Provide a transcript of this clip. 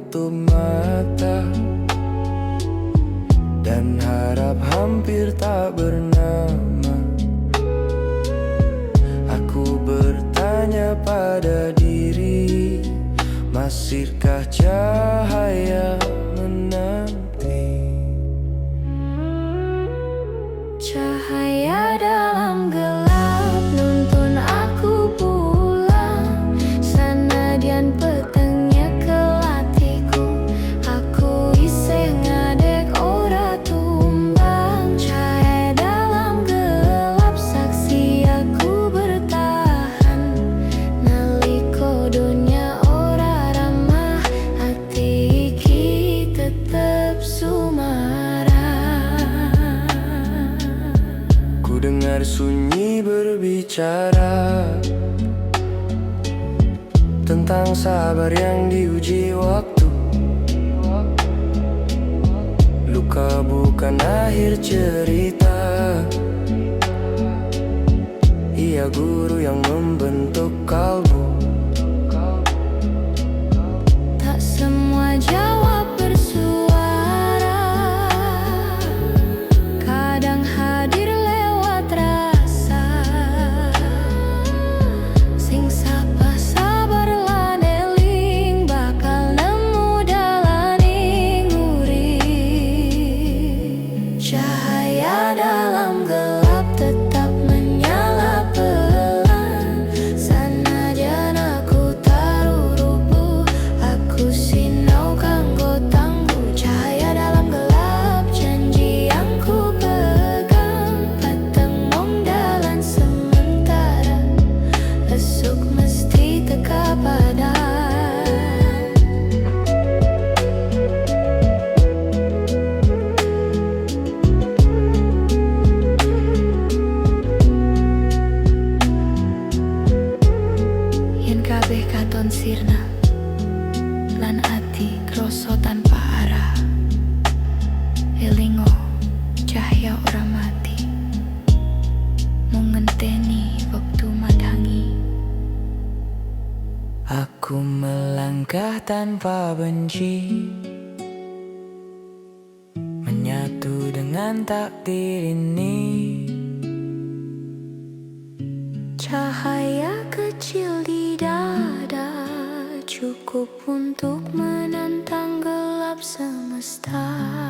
tutup mata dan harap hampir tak bernama. Aku bertanya pada diri, masihkah cahaya menanti? Cahaya dalam gelap nuntun aku pulang, sanadyan petengnya ke hatiku. Aku isih ngadek ora tumbang. Cahaya dalam gelap saksi aku bertahan, naliko dunia ora ramah, hati iki tetep sumara. Ku dengar sunyi berbicara tentang sabar yang diuji waktu. Luka bukan akhir cerita, ia guru yang membentuk kalbu. Tak semua jawab bersuara, kadang hadir lewat rasa. Sing sapa sabar lan eling, bakal nemu dalaning urip. Cahaya dalam gelap tetap menyala pelan, sanadyan aku tarurupu, aku sinau kanggo tangguh. Cahaya dalam gelap, janji yang ku pegang, pateng mong dalan sementara, esuk mesti teka padan. Yen kabeh katon sirna lan ati kroso tanpa arah, elingo cahya ora mati, mung ngenteni wektu madhangi. Aku melangkah tanpa benci, menyatu dengan takdir ini. Cahaya kecil di dada cukup untuk menantang gelap semesta.